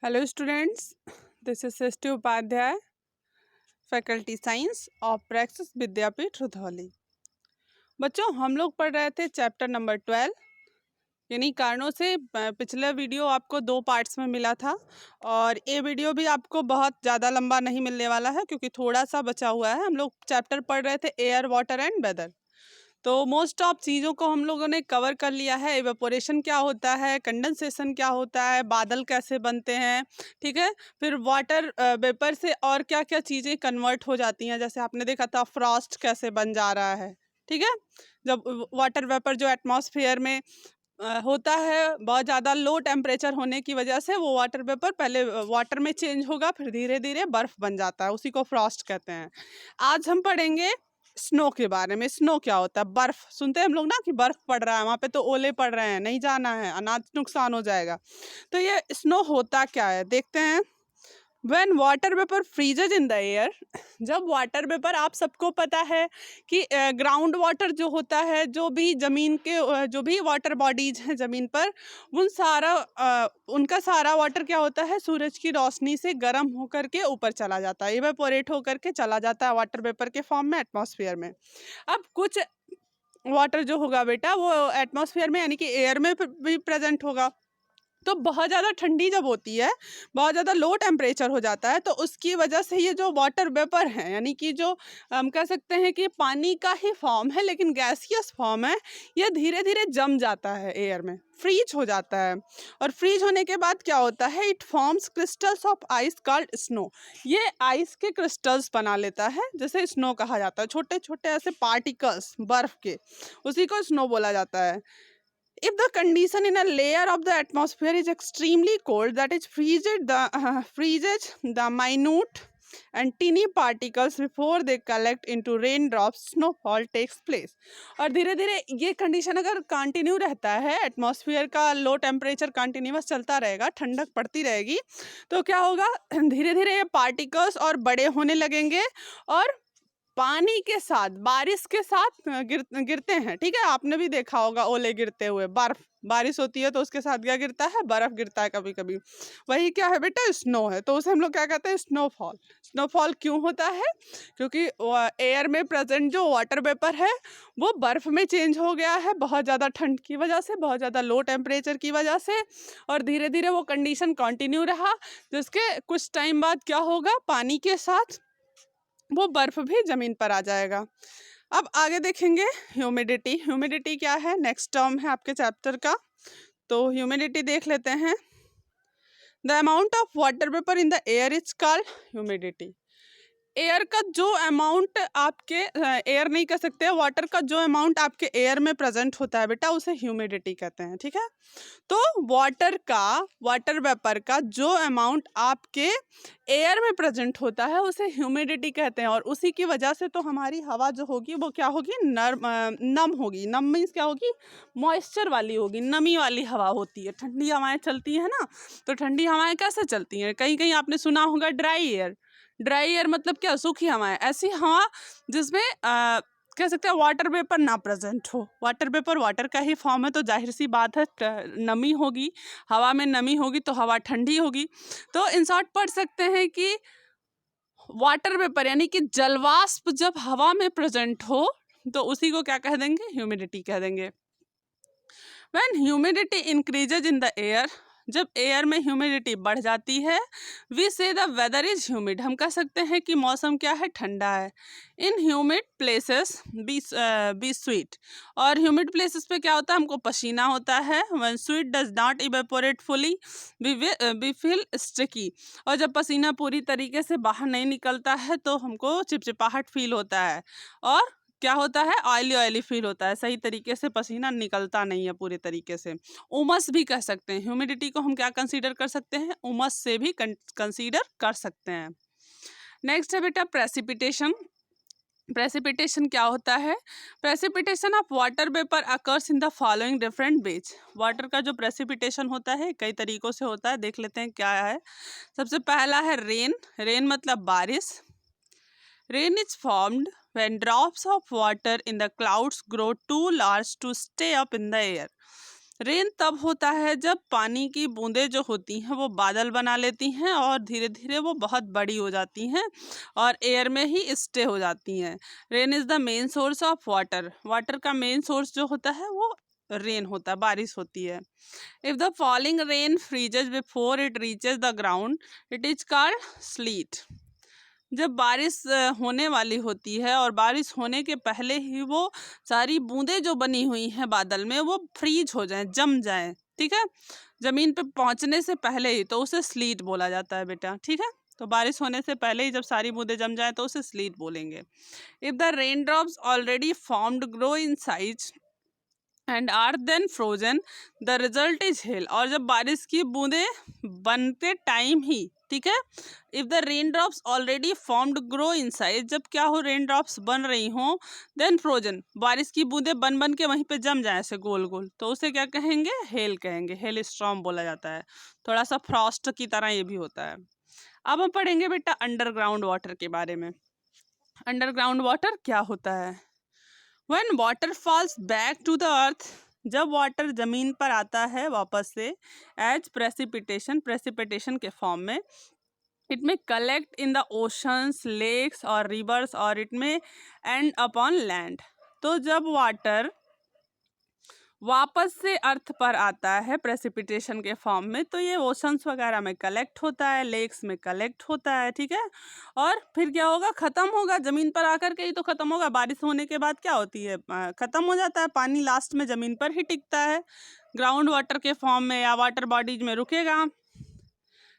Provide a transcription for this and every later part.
Hello students, this is Srishti Upadhyay, faculty science of practice Vidyapeeth Rudhauli. बच्चों, हम लोग पढ़ रहे थे चैप्टर नंबर 12, यानी कारणों से। पिछला वीडियो आपको 2 पार्ट्स में मिला था और ये वीडियो भी आपको बहुत ज़्यादा लंबा नहीं मिलने वाला है क्योंकि थोड़ा सा बचा हुआ है। हम लोग चैप्टर पढ़ रहे थे एयर, वाटर एंड वेदर। तो मोस्ट ऑफ चीज़ों को हम लोगों ने कवर कर लिया है। इवेपोरेशन क्या होता है, कंडेंसेशन क्या होता है, बादल कैसे बनते हैं, ठीक है। फिर वाटर वेपर से और क्या क्या चीज़ें कन्वर्ट हो जाती हैं, जैसे आपने देखा था फ्रॉस्ट कैसे बन जा रहा है, ठीक है। जब वाटर वेपर जो एटमॉस्फेयर में होता है, बहुत ज़्यादा लो टेम्परेचर होने की वजह से वो वाटर वेपर पहले वाटर में चेंज होगा, फिर धीरे धीरे बर्फ़ बन जाता है, उसी को फ्रॉस्ट कहते हैं। आज हम पढ़ेंगे स्नो के बारे में। स्नो क्या होता है? बर्फ़। सुनते हैं हम लोग ना कि बर्फ़ पड़ रहा है, वहाँ पे तो ओले पड़ रहे हैं, नहीं जाना है, अनाज नुकसान हो जाएगा। तो ये स्नो होता क्या है, देखते हैं। When water vapor freezes in the air, जब वाटर वेपर, आप सबको पता है कि ग्राउंड वाटर जो होता है, जो भी ज़मीन के जो भी वाटर बॉडीज हैं ज़मीन पर, उनका सारा वाटर क्या होता है, सूरज की रोशनी से गर्म होकर के ऊपर चला जाता है, इवेपोरेट होकर के चला जाता है वाटर वेपर के फॉर्म में एटमॉस्फेयर में। अब कुछ वाटर जो होगा बेटा, वो एटमॉस्फेयर में यानी कि एयर में भी प्रेजेंट होगा। तो बहुत ज़्यादा ठंडी जब होती है, बहुत ज़्यादा लो टेम्परेचर हो जाता है, तो उसकी वजह से ये जो वाटर वेपर है, यानी कि जो हम कह सकते हैं कि पानी का ही फॉर्म है लेकिन गैसियस फॉर्म है, ये धीरे धीरे जम जाता है एयर में, फ्रीज हो जाता है। और फ्रीज होने के बाद क्या होता है, it forms crystals of ice called snow. ये आइस के क्रिस्टल्स बना लेता है, जैसे स्नो कहा जाता है, छोटे छोटे ऐसे पार्टिकल्स बर्फ के, उसी को स्नो बोला जाता है। If the condition in a layer of the atmosphere is extremely cold, that is freezes the minute and teeny particles before they collect into raindrops, snowfall takes place. और धीरे धीरे ये कंडीशन अगर कंटिन्यू रहता है, एटमॉस्फेयर का low temperature continuous चलता रहेगा, ठंडक पड़ती रहेगी, तो क्या होगा, धीरे धीरे ये पार्टिकल्स और बड़े होने लगेंगे और पानी के साथ, बारिश के साथ गिरते हैं, ठीक है। आपने भी देखा होगा ओले गिरते हुए, बर्फ, बारिश होती है तो उसके साथ क्या गिरता है, बर्फ गिरता है कभी कभी। वही क्या है बेटा, स्नो है। तो उसे हम लोग क्या कहते हैं, स्नोफॉल। स्नोफॉल क्यों होता है? क्योंकि एयर में प्रेजेंट जो वाटर वेपर है वो बर्फ में चेंज हो गया है, बहुत ज़्यादा ठंड की वजह से, बहुत ज़्यादा लो टेम्परेचर की वजह से, और धीरे धीरे वो कंडीशन कंटिन्यू रहा, जिसके कुछ टाइम बाद क्या होगा, पानी के साथ वो बर्फ भी जमीन पर आ जाएगा। अब आगे देखेंगे ह्यूमिडिटी। ह्यूमिडिटी क्या है, नेक्स्ट टर्म है आपके चैप्टर का। तो ह्यूमिडिटी देख लेते हैं। The amount of water vapour in the air is called humidity. Air का जो अमाउंट आपके, एयर नहीं कह सकते, वाटर का जो अमाउंट आपके एयर में प्रेजेंट होता है बेटा, उसे ह्यूमिडिटी कहते हैं, ठीक है। तो वाटर वेपर का जो अमाउंट आपके एयर में प्रेजेंट होता है उसे ह्यूमिडिटी कहते हैं। और उसी की वजह से तो हमारी हवा जो होगी वो क्या होगी, नम होगी। नम मीन्स क्या होगी, मॉइस्चर वाली होगी, नमी वाली हवा होती है। ठंडी हवाएं चलती है ना, तो ठंडी हवाएं कैसे चलती हैं, कहीं कहीं आपने सुना होगा ड्राई एयर। ड्राई एयर मतलब क्या, सूखी हवाएं, ऐसी हवा जिसमें कह सकते हैं वाटर वेपर ना प्रेजेंट हो। वाटर वेपर वाटर का ही फॉर्म है, तो जाहिर सी बात है नमी होगी, हवा में नमी होगी तो हवा ठंडी होगी। तो इन शॉर्ट पढ़ सकते हैं कि वाटर वेपर यानी कि जलवाष्प जब हवा में प्रेजेंट हो तो उसी को क्या कह देंगे, ह्यूमिडिटी कह देंगे। When humidity increases in the air, जब एयर में ह्यूमिडिटी बढ़ जाती है, वी से द वेदर इज ह्यूमिड, हम कह सकते हैं कि मौसम क्या है, ठंडा है। In humid places be sweat, और ह्यूमिड प्लेसेस पे क्या होता है, हमको पसीना होता है। When sweat does not evaporate fully we feel sticky, और जब पसीना पूरी तरीके से बाहर नहीं निकलता है तो हमको चिपचिपाहट फील होता है, और क्या होता है, ऑयली ऑयली फील होता है, सही तरीके से पसीना निकलता नहीं है पूरे तरीके से। उमस भी कह सकते हैं, ह्यूमिडिटी को हम क्या कंसीडर कर सकते हैं, उमस से भी कंसीडर कर सकते हैं। नेक्स्ट है बेटा प्रेसिपिटेशन। प्रेसिपिटेशन क्या होता है, precipitation of water vapour occurs in the following different ways. Water का जो प्रेसिपिटेशन होता है कई तरीकों से होता है, देख लेते हैं क्या है। सबसे पहला है रेन। रेन मतलब बारिश। Rain is formed when drops of water in the clouds grow too large to stay up in the air. Rain तब होता है जब पानी की बूंदें जो होती हैं वो बादल बना लेती हैं और धीरे धीरे वो बहुत बड़ी हो जाती हैं और एयर में ही स्टे हो जाती हैं। Rain is the main source of water. Water का मेन सोर्स जो होता है वो रेन होता है, बारिश होती है। If the falling rain फ्रीजेज before it reaches the ground, it is called slit. जब बारिश होने वाली होती है और बारिश होने के पहले ही वो सारी बूंदें जो बनी हुई हैं बादल में वो फ्रीज हो जाएं, जम जाएं, ठीक है, जमीन पे पहुंचने से पहले ही, तो उसे स्लीट बोला जाता है बेटा, ठीक है। तो बारिश होने से पहले ही जब सारी बूंदें जम जाएं तो उसे स्लीट बोलेंगे। If the rain drops already formed grow in size and are then frozen, the result is hail. और जब बारिश की बूंदें बनते टाइम ही, ठीक है, if the rain drops already formed grow in size, जब क्या हो, रेन ड्रॉप्स बन रही हों, देन फ्रोजन, बारिश की बूंदें बन बन के वहीं पे जम जाए ऐसे गोल गोल, तो उसे क्या कहेंगे, हेल कहेंगे। हेल स्टॉर्म बोला जाता है। थोड़ा सा फ्रॉस्ट की तरह ये भी होता है। अब हम पढ़ेंगे बेटा अंडरग्राउंड वाटर के बारे में। अंडरग्राउंड वाटर क्या होता है? When water falls back to the earth, जब वाटर जमीन पर आता है वापस से, एज प्रेसिपिटेशन, प्रेसिपिटेशन के फॉर्म में, it may collect in the oceans, lakes और रिवर्स, और it may end upon land. तो जब वाटर वापस से अर्थ पर आता है प्रेसिपिटेशन के फॉर्म में, तो ये ओशंस वगैरह में कलेक्ट होता है, लेक्स में कलेक्ट होता है, ठीक है, और फिर क्या होगा, खत्म होगा जमीन पर आकर के ही तो खत्म होगा। बारिश होने के बाद क्या होती है, खत्म हो जाता है, पानी लास्ट में जमीन पर ही टिकता है, ग्राउंड वाटर के फॉर्म में या वाटर बॉडीज में रुकेगा।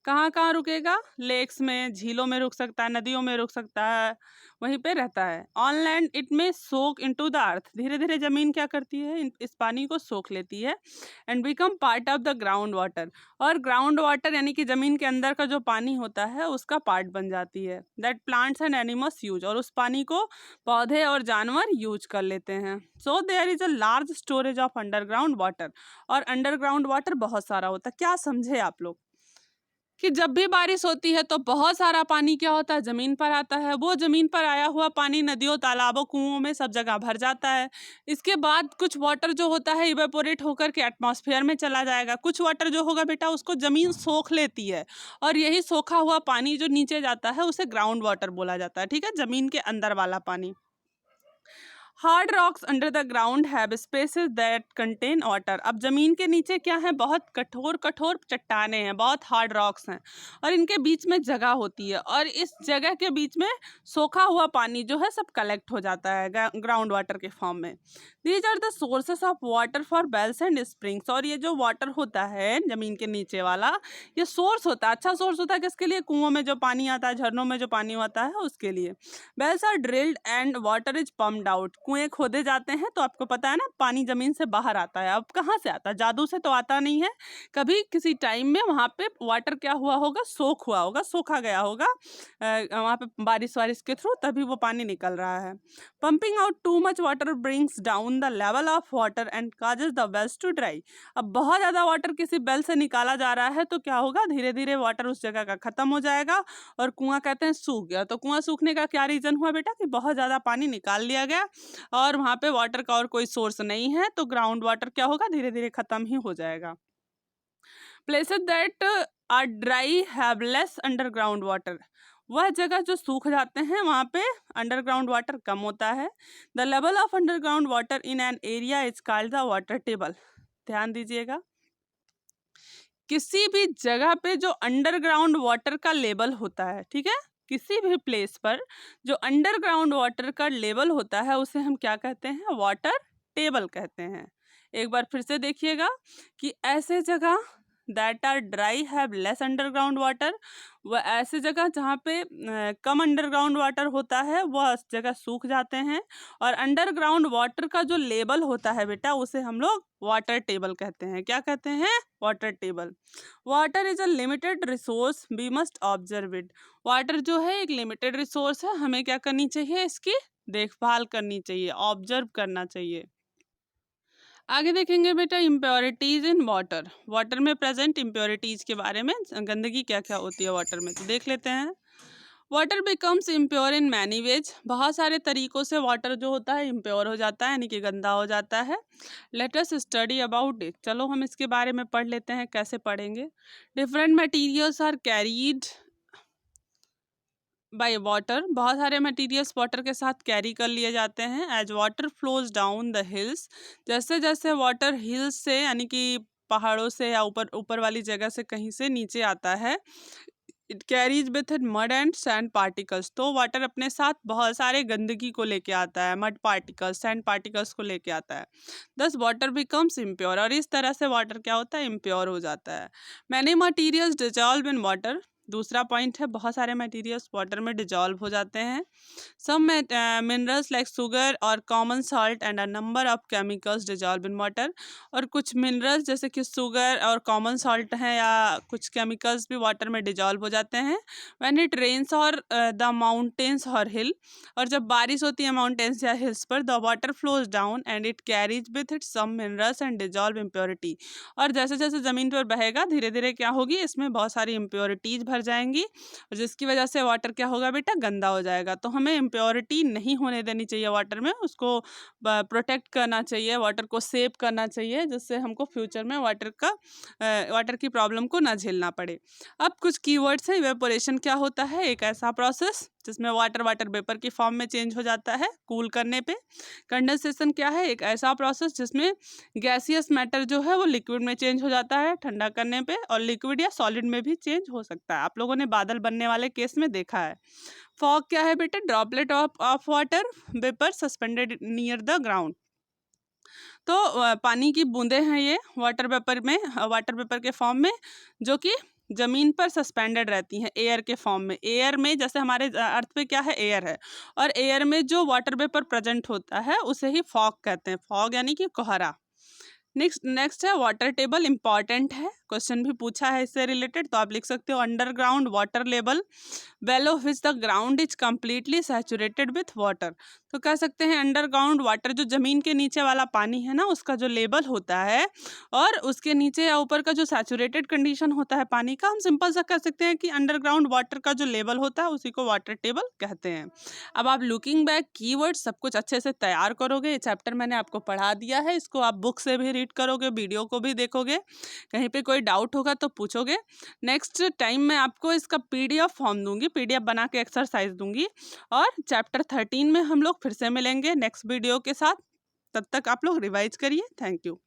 कहाँ कहाँ रुकेगा, लेक्स में, झीलों में रुक सकता है, नदियों में रुक सकता है, वहीं पे रहता है। ऑन लैंड इट में सोक इनटू द अर्थ, धीरे धीरे जमीन क्या करती है, इस पानी को सोख लेती है, and become part of the ground water. और ग्राउंड वाटर यानी कि जमीन के अंदर का जो पानी होता है उसका पार्ट बन जाती है। That plants and animals use, और उस पानी को पौधे और जानवर यूज कर लेते हैं। So there is a large storage of underground water. और अंडरग्राउंड वाटर बहुत सारा होता है। क्या समझे आप लोग कि जब भी बारिश होती है तो बहुत सारा पानी क्या होता है, जमीन पर आता है। वो जमीन पर आया हुआ पानी नदियों, तालाबों, कुओं में सब जगह भर जाता है। इसके बाद कुछ वाटर जो होता है इवेपोरेट होकर के एटमॉस्फेयर में चला जाएगा। कुछ वाटर जो होगा बेटा उसको जमीन सोख लेती है, और यही सोखा हुआ पानी जो नीचे जाता है उसे ग्राउंड वाटर बोला जाता है, ठीक है, जमीन के अंदर वाला पानी। Hard rocks under the ground have spaces that contain water. अब जमीन के नीचे क्या है, बहुत कठोर कठोर चट्टाने हैं, बहुत हार्ड रॉक्स हैं, और इनके बीच में जगह होती है, और इस जगह के बीच में सोखा हुआ पानी जो है सब कलेक्ट हो जाता है ग्राउंड वाटर के फॉर्म में। These are the sources of water for wells and springs. और ये जो वाटर होता है जमीन के नीचे वाला, ये सोर्स होता है, अच्छा सोर्स होता है किसके लिए, कुओं में जो पानी आता है, झरनों में जो पानी आता है उसके लिए। Wells are drilled and water is pumped out. कुएं खोदे जाते हैं तो आपको पता है ना, पानी जमीन से बाहर आता है। अब कहाँ से आता है, जादू से तो आता नहीं है, कभी किसी टाइम में वहाँ पे वाटर क्या हुआ होगा, सोख हुआ होगा, सोखा गया होगा वहाँ पे बारिश वारिश के थ्रू, तभी वो पानी निकल रहा है। Pumping out too much water brings down the level of water and causes the wells to dry. अब बहुत ज़्यादा वाटर किसी बेल से निकाला जा रहा है तो क्या होगा, धीरे धीरे वाटर उस जगह का खत्म हो जाएगा और कुआं कहते हैं सूख गया। तो कुआं सूखने का क्या रीज़न हुआ बेटा, कि बहुत ज़्यादा पानी निकाल लिया गया और वहाँ पे वाटर का और कोई सोर्स नहीं है, तो ग्राउंड वाटर क्या होगा, धीरे धीरे खत्म ही हो जाएगा। Places that are dry have less underground water. वह जगह जो सूख जाते हैं वहाँ पे अंडरग्राउंड वाटर कम होता है। The level of underground water in an area is called the water table. ध्यान दीजिएगा, किसी भी जगह पे जो अंडरग्राउंड वाटर का लेवल होता है, ठीक है, किसी भी प्लेस पर जो अंडरग्राउंड वाटर का लेवल होता है उसे हम क्या कहते हैं, वाटर टेबल कहते हैं। एक बार फिर से देखिएगा कि ऐसे जगह that are dry have less underground water, वह ऐसे जगह जहाँ पे कम अंडरग्राउंड वाटर होता है वह जगह सूख जाते हैं। और अंडरग्राउंड वाटर का जो लेवल होता है बेटा उसे हम लोग वाटर टेबल कहते हैं। क्या कहते हैं, water table. Water is a limited resource, we must observe it. Water जो है एक लिमिटेड रिसोर्स है, हमें क्या करनी चाहिए, इसकी देखभाल करनी चाहिए, ऑब्जर्व करना चाहिए। आगे देखेंगे बेटा इम्प्योरिटीज इन वाटर। वाटर में प्रेजेंट इम्प्योरिटीज के बारे में, गंदगी क्या क्या होती है वाटर में, तो देख लेते हैं। Water becomes impure in many ways, बहुत सारे तरीकों से वाटर जो होता है इम्प्योर हो जाता है, यानी कि गंदा हो जाता है। Let us study about it, चलो हम इसके बारे में पढ़ लेते हैं। कैसे पढ़ेंगे? Different materials are carried by water, बहुत सारे मटेरियल्स वाटर के साथ कैरी कर लिए जाते हैं। As water flows down the hills, जैसे जैसे वाटर हिल्स से यानी कि पहाड़ों से या ऊपर ऊपर वाली जगह से कहीं से नीचे आता है, it carries with it mud and sand particles, तो वाटर अपने साथ बहुत सारे गंदगी को लेके आता है, मड पार्टिकल्स, सैंड पार्टिकल्स को लेके आता है। दस वाटर बिकम्स इम्प्योर, और इस तरह से वाटर क्या होता है? इम्प्योर हो जाता है। Many materials dissolve in water, दूसरा पॉइंट है बहुत सारे मटेरियल्स वाटर में डिजॉल्व हो जाते हैं। सम मिनरल्स लाइक शुगर और common salt and a number of chemicals dissolve in water, और कुछ मिनरल्स जैसे कि शुगर और कॉमन सॉल्ट हैं या कुछ केमिकल्स भी वाटर में डिजॉल्व हो जाते हैं। व्हेन इट रेन्स और द माउंटेन्स और हिल, और जब बारिश होती है माउंटेन्स या हिल्स पर, the water flows down and it carries with it some minerals and dissolve impurity, और जैसे जैसे ज़मीन पर बहेगा धीरे धीरे क्या होगी? इसमें बहुत सारी इम्प्योरिटीज भर जाएंगी, और जिसकी वजह से वाटर क्या होगा बेटा? गंदा हो जाएगा। तो हमें इम्प्योरिटी नहीं होने देनी चाहिए वाटर में, उसको प्रोटेक्ट करना चाहिए, वाटर को सेव करना चाहिए, जिससे हमको फ्यूचर में वाटर की प्रॉब्लम को ना झेलना पड़े। अब कुछ कीवर्ड्स हैं। इवेपोरेशन क्या होता है? एक ऐसा प्रोसेस जिसमें वाटर वेपर की फॉर्म में चेंज हो जाता है कूल करने पे। कंडेंसेशन क्या है? एक ऐसा प्रोसेस जिसमें गैसियस मैटर जो है वो लिक्विड में चेंज हो जाता है ठंडा करने पे, और लिक्विड या सॉलिड में भी चेंज हो सकता है। आप लोगों ने बादल बनने वाले केस में देखा है। फॉग क्या है बेटे? Droplet of water vapour suspended near the ground, तो पानी की बूंदें हैं ये वाटर वेपर के फॉर्म में, जो कि जमीन पर सस्पेंडेड रहती हैं एयर के फॉर्म में। एयर में जैसे हमारे अर्थ पे क्या है? एयर है, और एयर में जो वाटर वेपर प्रेजेंट होता है उसे ही फॉग कहते हैं। फॉग यानी कि कोहरा। नेक्स्ट है वाटर टेबल, इंपॉर्टेंट है, क्वेश्चन भी पूछा है इससे रिलेटेड, तो आप लिख सकते हो underground water level below which the ground is completely saturated with water, तो कह सकते हैं अंडरग्राउंड वाटर, जो जमीन के नीचे वाला पानी है ना, उसका जो लेवल होता है और उसके नीचे या ऊपर का जो सैचुरेटेड कंडीशन होता है पानी का, हम सिंपल सा कह सकते हैं कि अंडरग्राउंड वाटर का जो लेवल होता है उसी को वाटर टेबल कहते हैं। अब आप लुकिंग बैक कीवर्ड सब कुछ अच्छे से तैयार करोगे। ये चैप्टर मैंने आपको पढ़ा दिया है, इसको आप बुक से भी रीड करोगे, वीडियो को भी देखोगे, कहीं पे कोई डाउट होगा तो पूछोगे। नेक्स्ट टाइम मैं आपको इसका PDF फॉर्म दूंगी, PDF बना के एक्सरसाइज दूंगी, और चैप्टर 13 में हम लोग फिर से मिलेंगे नेक्स्ट वीडियो के साथ। तब तक आप लोग रिवाइज करिए। Thank you.